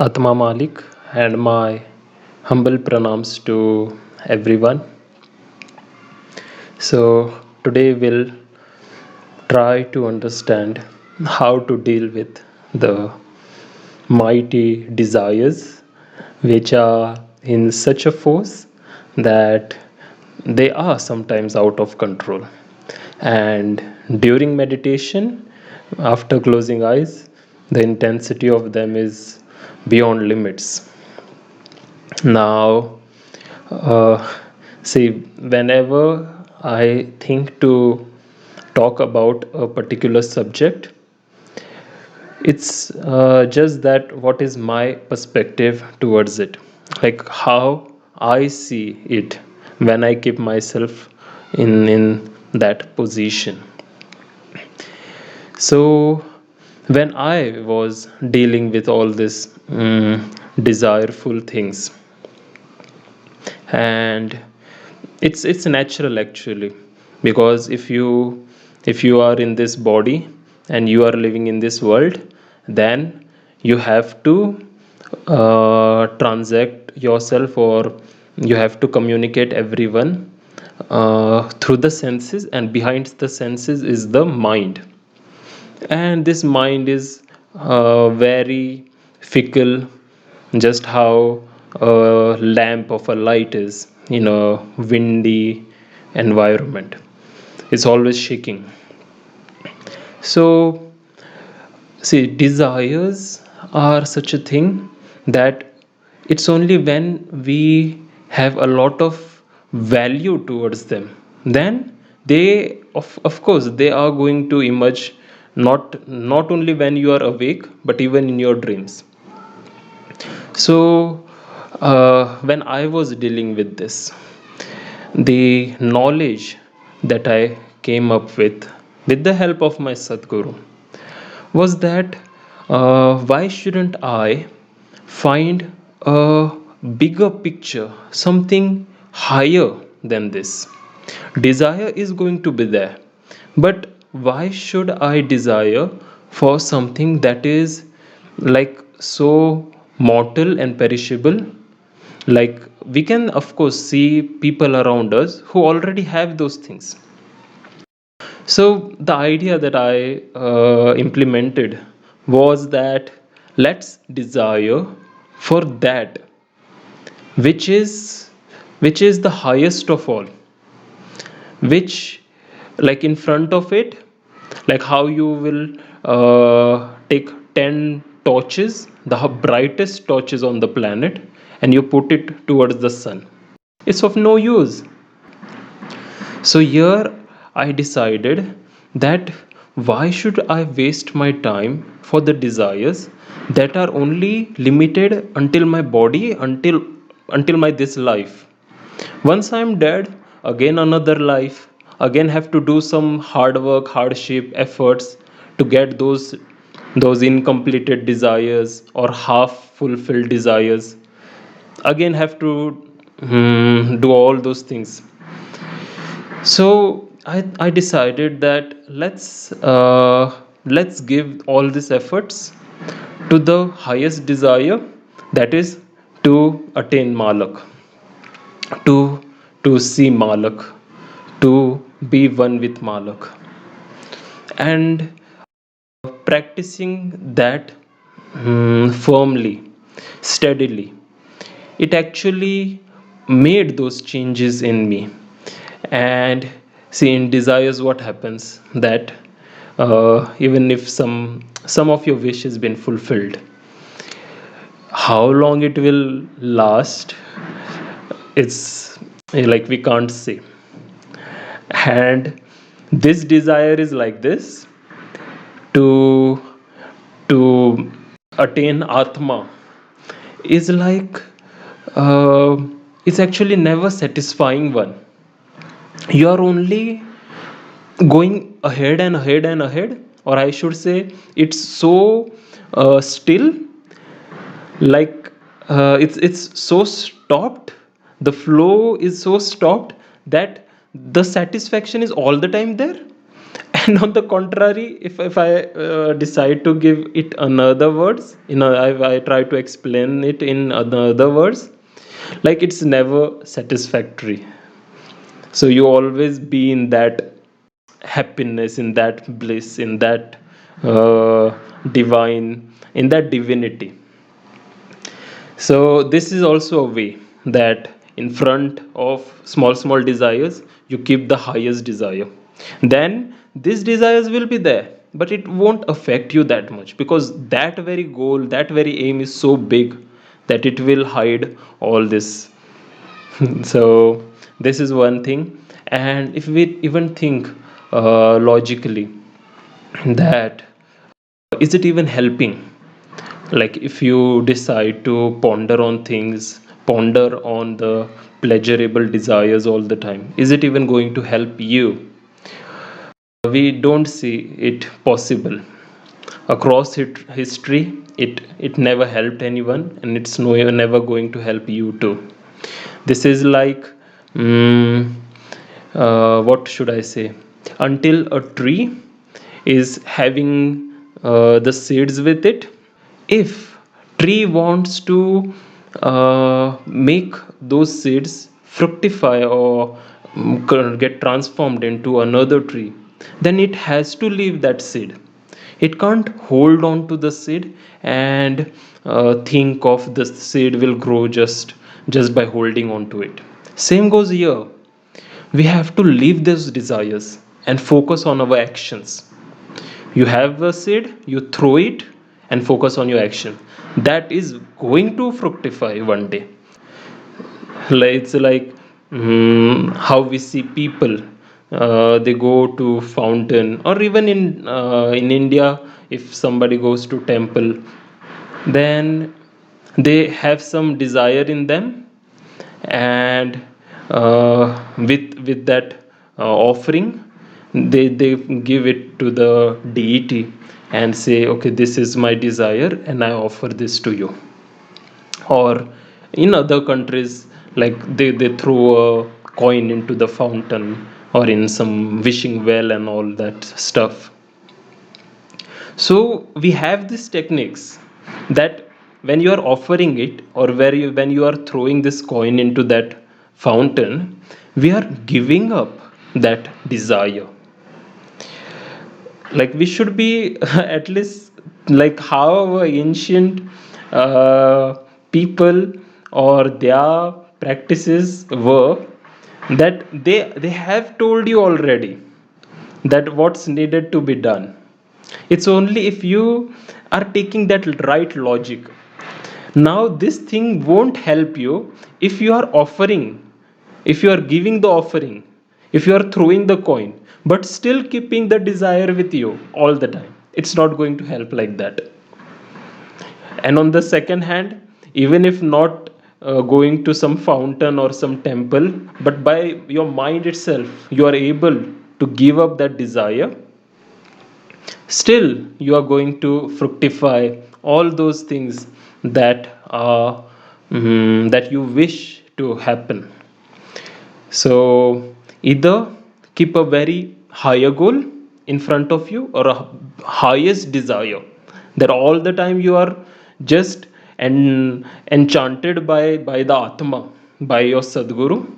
Atma Malik, and my humble pranams to everyone. So, today we'll try to understand how to deal with the mighty desires which are in such a force that they are sometimes out of control. And during meditation, after closing eyes, the intensity of them is beyond limits. Now, uh, see, whenever I think to talk about a particular subject, it's just that what is my perspective towards it, like how I see it when I keep myself in that position. So, when I was dealing with all this desireful things, and it's natural actually, because if you are in this body and you are living in this world, then you have to transact yourself, or you have to communicate everyone through the senses, and behind the senses is the mind. And this mind is very fickle, just how a lamp of a light is in a windy environment. It's always shaking. So, see, desires are such a thing that it's only when we have a lot of value towards them, then of course they are going to emerge, not only when you are awake but even in your dreams. So, when I was dealing with this, the knowledge that I came up with the help of my Sadguru, was that why shouldn't I find a bigger picture, something higher than this? Desire is going to be there, but why should I desire for something that is like so mortal and perishable? Like, we can of course see people around us who already have those things. So the idea that I implemented was that let's desire for that which is the highest of all, which, like, in front of it, like how you will take 10 torches, the brightest torches on the planet, and you put it towards the sun, it's of no use. So here I decided that why should I waste my time for the desires that are only limited until my body, until my this life. Once I'm dead, again another life, again have to do some hard work, hardship, efforts to get those incompleted desires or half fulfilled desires. Again have to do all those things. So I decided that let's give all these efforts to the highest desire, that is to attain Malak, to see Malak, to be one with Malak, and practicing that firmly, steadily, it actually made those changes in me. And see, in desires what happens, that even if some of your wish has been fulfilled, how long it will last, it's like we can't say. And this desire is like this, to to attain Atma is like, uh, it's actually never satisfying one. You are only going ahead and ahead and ahead, or I should say it's so still, like, it's so stopped, the flow is so stopped that the satisfaction is all the time there, And on the contrary, if I decide to give it another words, I try to explain it in another words, like it's never satisfactory. So you always be in that happiness, in that bliss, in that uh, divine, in that divinity. So this is also a way that in front of small small desires you keep the highest desire. Then these desires will be there, but it won't affect you that much, because that very goal, that very aim is so big that it will hide all this. So this is one thing. And if we even think logically, that is it even helping? Like if you decide to ponder on things, ponder on the pleasurable desires all the time, is it even going to help you? We don't see it possible. Across history, it never helped anyone, and it's never going to help you too. This is like, what should I say, until a tree is having the seeds with it, if tree wants to make those seeds fructify or get transformed into another tree, then it has to leave that seed. It can't hold on to the seed and think of the seed will grow just by holding on to it. Same goes here. We have to leave those desires and focus on our actions. You have a seed, you throw it and focus on your action. That is going to fructify one day. Like, it's like, how we see people, they go to fountain, or even in India, if somebody goes to temple, then they have some desire in them, and with that offering, they give it to the deity and say, okay, this is my desire and I offer this to you. Or in other countries, like they throw a coin into the fountain, or in some wishing well and all that stuff. So we have these techniques that when you are offering it, or when you are throwing this coin into that fountain, we are giving up that desire. Like we should be at least like how our ancient people or their practices were, that they have told you already that what's needed to be done. It's only if you are taking that right logic. Now this thing won't help you if you are offering, if you are giving the offering, if you are throwing the coin, but still keeping the desire with you all the time. It's not going to help like that. And on the second hand, even if not going to some fountain or some temple, but by your mind itself you are able to give up that desire, still you are going to fructify all those things that are, that you wish to happen. So either keep a very higher goal in front of you, or a highest desire, that all the time you are just enchanted by the Atma, by your Sadguru.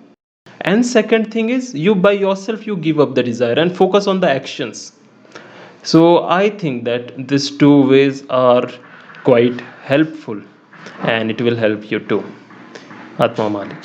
And second thing is, you by yourself you give up the desire and focus on the actions. So I think that these two ways are quite helpful, and it will help you too. Atma Malik.